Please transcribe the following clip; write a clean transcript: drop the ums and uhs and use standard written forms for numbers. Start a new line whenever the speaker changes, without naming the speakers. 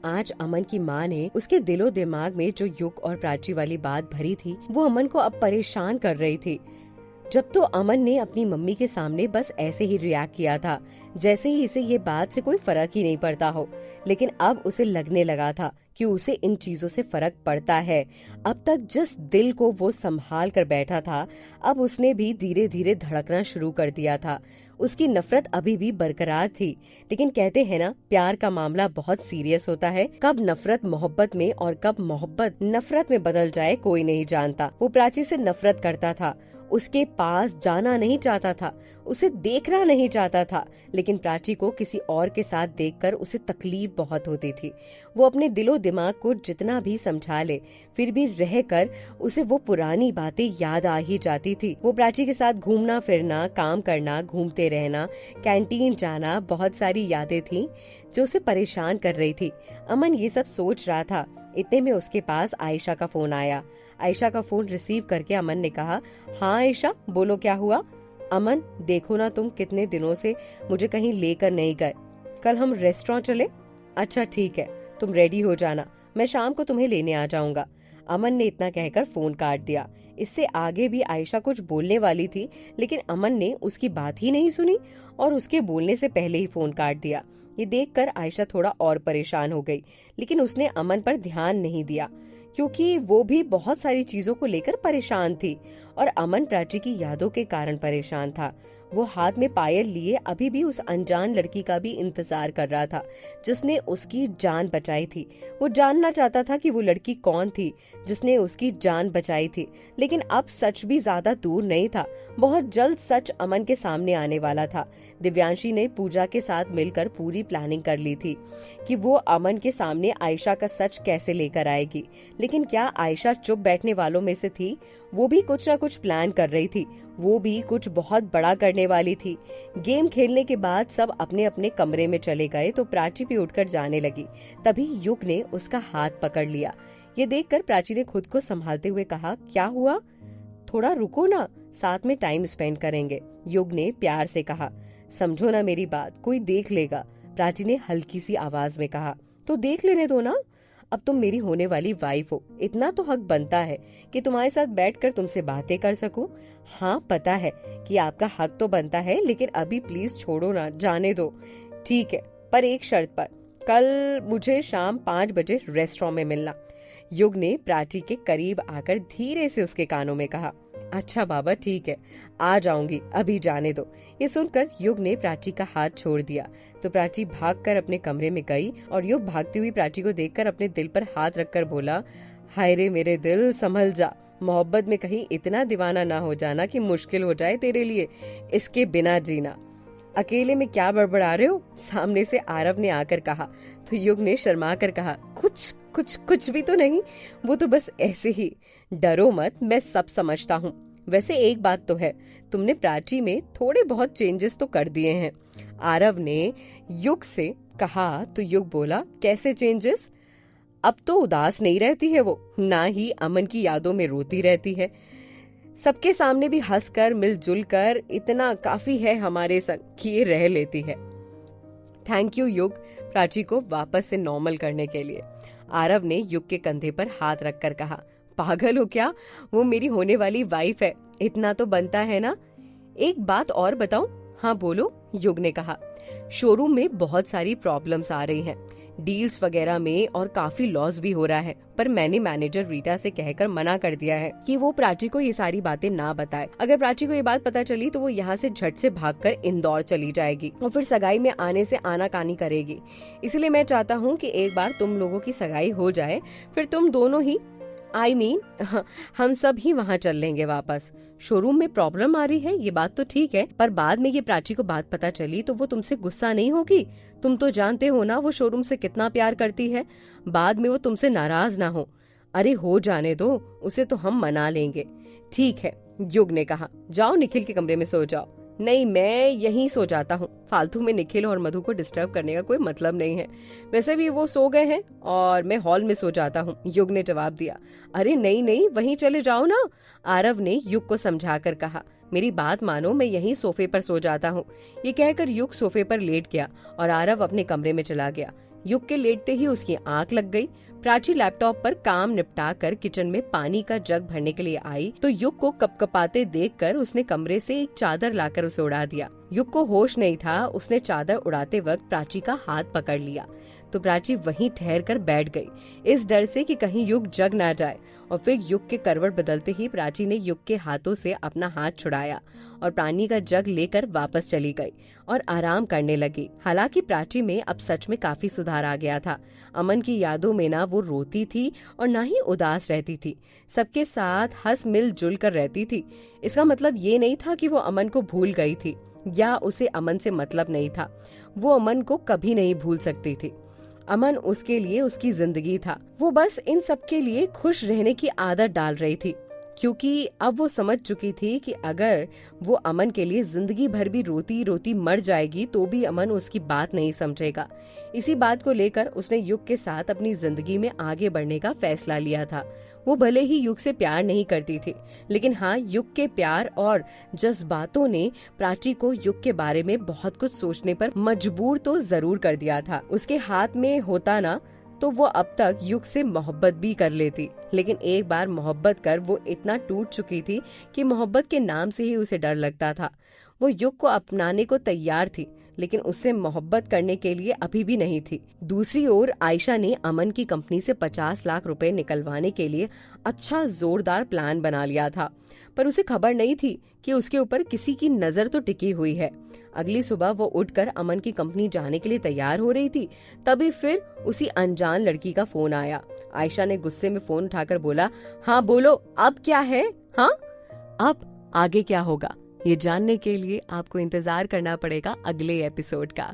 आज अमन की माँ ने उसके दिलो दिमाग में जो युग और प्राची वाली बात भरी थी वो अमन को अब परेशान कर रही थी। जब तो अमन ने अपनी मम्मी के सामने बस ऐसे ही रिएक्ट किया था जैसे ही इसे ये बात से कोई फर्क ही नहीं पड़ता हो, लेकिन अब उसे लगने लगा था कि उसे इन चीजों से फर्क पड़ता है। अब तक जिस दिल को वो संभाल कर बैठा था, अब उसने भी धीरे धीरे धड़कना शुरू कर दिया था। उसकी नफरत अभी भी बरकरार थी, लेकिन कहते हैं ना, प्यार का मामला बहुत सीरियस होता है। कब नफरत मोहब्बत में और कब मोहब्बत नफरत में बदल जाए कोई नहीं जानता। वो प्राची से नफरत करता था, उसके पास जाना नहीं चाहता था, उसे देखना नहीं चाहता था, लेकिन प्राची को किसी और के साथ देखकर उसे तकलीफ बहुत होती थी। वो अपने दिलो दिमाग को जितना भी समझा ले, फिर भी रहकर उसे वो पुरानी बातें याद आ ही जाती थी। वो प्राची के साथ घूमना फिरना, काम करना, घूमते रहना, कैंटीन जाना, बहुत सारी यादें थी जो उसे परेशान कर रही थी। अमन ये सब सोच रहा था, इतने में उसके पास आयशा का फोन आया। आयशा का फोन रिसीव करके अमन ने कहा, हाँ आयशा बोलो, क्या हुआ? अमन देखो ना, तुम कितने दिनों से मुझे कहीं लेकर नहीं गए। कल हम रेस्टोरेंट चले? अच्छा ठीक है, तुम रेडी हो जाना, मैं शाम को तुम्हें लेने आ जाऊंगा। अमन ने इतना कहकर फोन काट दिया। इससे आगे भी आयशा कुछ बोलने वाली थी, लेकिन अमन ने उसकी बात ही नहीं सुनी और उसके बोलने से पहले ही फोन काट दिया। ये देखकर आयशा थोड़ा और परेशान हो गई, लेकिन उसने अमन पर ध्यान नहीं दिया क्योंकि वो भी बहुत सारी चीजों को लेकर परेशान थी और अमन प्राची की यादों के कारण परेशान था। वो हाथ में पायल लिए अभी भी उस अनजान लड़की का भी इंतजार कर रहा था जिसने उसकी जान बचाई थी। वो जानना चाहता था कि वो लड़की कौन थी जिसने उसकी जान बचाई थी, लेकिन अब सच भी ज्यादा दूर नहीं था। बहुत जल्द सच अमन के सामने आने वाला था। दिव्यांशी ने पूजा के साथ मिलकर पूरी प्लानिंग कर ली थी कि वो अमन के सामने आयशा का सच कैसे लेकर आएगी, लेकिन क्या आयशा चुप बैठने वालों में से थी? वो भी कुछ न कुछ प्लान कर रही थी, वो भी कुछ बहुत बड़ा करने वाली थी। गेम खेलने के बाद सब अपने अपने कमरे में चले गए तो प्राची भी उठकर जाने लगी। तभी युग ने उसका हाथ पकड़ लिया। ये देखकर प्राची ने खुद को संभालते हुए कहा, क्या हुआ? थोड़ा रुको ना, साथ में टाइम स्पेंड करेंगे। युग ने प्यार से कहा, समझो ना मेरी बात, कोई देख लेगा। प्राची ने हल्की सी आवाज में कहा, तो देख लेने दो ना, अब तुम मेरी होने वाली वाइफ हो, इतना तो हक बनता है कि तुम्हारे साथ बैठकर तुमसे बातें कर सकूं। हाँ पता है कि आपका हक तो बनता है, लेकिन अभी प्लीज छोड़ो ना, जाने दो। ठीक है, पर एक शर्त पर, कल मुझे शाम 5 बजे रेस्टोरेंट में मिलना। युग ने प्राची के करीब आकर धीरे से उसके कानों में कहा, अच्छा बाबा ठीक है, आ जाऊंगी, अभी जाने दो। ये सुनकर युग ने प्राची का हाथ छोड़ दिया तो प्राची भागकर अपने कमरे में गई और युग भागती हुई प्राची को देखकर अपने दिल पर हाथ रखकर बोला, हाय रे मेरे दिल, संभल जा, मोहब्बत में कहीं इतना दीवाना ना हो जाना कि मुश्किल हो जाए तेरे लिए इसके बिना जीना। अकेले में क्या बड़बड़ा रहे हो? सामने से आरव ने आकर कहा तो युग ने शर्मा कर कहा, कुछ कुछ कुछ भी तो नहीं, वो तो बस ऐसे ही। डरो मत, मैं सब समझता हूँ। वैसे एक बात तो है, तुमने प्राची में थोड़े बहुत चेंजेस तो कर दिए हैं। आरव ने युग से कहा तो युग बोला, कैसे चेंजेस? अब तो उदास नहीं रहती है वो, ना ही अमन की यादों में रोती रहती है। सबके सामने भी हंसकर मिलजुल कर इतना काफी है हमारे संग कि ये रह लेती है। थैंक यू युग, प्राची को वापस से नॉर्मल करने के लिए। आरव ने युग के कंधे पर हाथ रखकर कहा, पागल हो क्या, वो मेरी होने वाली वाइफ है, इतना तो बनता है ना। एक बात और बताऊं? हाँ बोलो, युग ने कहा। शोरूम में बहुत सारी प्रॉब्लम्स आ रही हैं, डील्स वगैरह में, और काफी लॉस भी हो रहा है, पर मैंने मैनेजर रीटा से कहकर मना कर दिया है कि वो प्राची को ये सारी बातें ना बताए। अगर प्राची को ये बात पता चली तो वो यहाँ से झट से भागकर इंदौर चली जाएगी और फिर सगाई में आने से आनाकानी करेगी। इसलिए मैं चाहता हूँ कि एक बार तुम लोगों की सगाई हो जाए, फिर तुम दोनों ही हम सब ही वहाँ चल लेंगे वापस। शोरूम में प्रॉब्लम आ रही है ये बात तो ठीक है, पर बाद में ये प्राची को बात पता चली तो वो तुमसे गुस्सा नहीं होगी? तुम तो जानते हो ना वो शोरूम से कितना प्यार करती है, बाद में वो तुमसे नाराज ना हो। अरे हो जाने दो, उसे तो हम मना लेंगे। ठीक है, युग ने कहा, जाओ निखिल के कमरे में सो जाओ। नहीं, मैं यहीं सो जाता हूँ, फालतू में निखिल और मधु को डिस्टर्ब करने का कोई मतलब नहीं है, वैसे भी वो सो गए हैं और मैं हॉल में सो जाता हूँ, युग ने जवाब दिया। अरे नहीं नहीं, वहीं चले जाओ ना, आरव ने युग को समझाकर कहा। मेरी बात मानो, मैं यहीं सोफे पर सो जाता हूँ। ये कहकर युग सोफे पर लेट गया और आरव अपने कमरे में चला गया। युग के लेटते ही उसकी आंख लग गई। प्राची लैपटॉप पर काम निपटा कर किचन में पानी का जग भरने के लिए आई तो युग को कपकपाते देखकर उसने कमरे से एक चादर लाकर उसे उड़ा दिया। युग को होश नहीं था, उसने चादर उड़ाते वक्त प्राची का हाथ पकड़ लिया तो प्राची वहीं ठहर कर बैठ गई, इस डर से कि कहीं युग जग ना जाए। और फिर युग के करवट बदलते ही प्राची ने युग के हाथों से अपना हाथ छुड़ाया और पानी का जग लेकर वापस चली गई और आराम करने लगी। हालांकि प्राची में अब सच में काफी सुधार आ गया था। अमन की यादों में ना वो रोती थी और ना ही उदास रहती थी, सबके साथ हंस मिल जुल कर रहती थी। इसका मतलब ये नहीं था कि वो अमन को भूल गई थी या उसे अमन से मतलब नहीं था। वो अमन को कभी नहीं भूल सकती थी। अमन उसके लिए उसकी जिंदगी था। वो बस इन सब के लिए खुश रहने की आदत डाल रही थी, क्योंकि अब वो समझ चुकी थी कि अगर वो अमन के लिए जिंदगी भर भी रोती रोती मर जाएगी तो भी अमन उसकी बात नहीं समझेगा। इसी बात को लेकर उसने युग के साथ अपनी जिंदगी में आगे बढ़ने का फैसला लिया था। वो भले ही युग से प्यार नहीं करती थी, लेकिन हाँ, युग के प्यार और जज्बातों ने प्राची को युग के बारे में बहुत कुछ सोचने पर मजबूर तो जरूर कर दिया था। उसके हाथ में होता ना तो वो अब तक युग से मोहब्बत भी कर लेती, लेकिन एक बार मोहब्बत कर वो इतना टूट चुकी थी कि मोहब्बत के नाम से ही उसे डर लगता था। वो युग को अपनाने को तैयार थी, लेकिन उससे मोहब्बत करने के लिए अभी भी नहीं थी। दूसरी ओर आयशा ने अमन की कंपनी से 50 लाख रुपए निकलवाने के लिए अच्छा जोरदार प्लान बना लिया था, पर उसे खबर नहीं थी कि उसके ऊपर किसी की नजर तो टिकी हुई है। अगली सुबह वो उठकर अमन की कंपनी जाने के लिए तैयार हो रही थी, तभी फिर उसी अनजान लड़की का फोन आया। आयशा ने गुस्से में फोन उठाकर बोला, हाँ बोलो, अब क्या है? हाँ, अब आगे क्या होगा ये जानने के लिए आपको इंतजार करना पड़ेगा अगले एपिसोड का।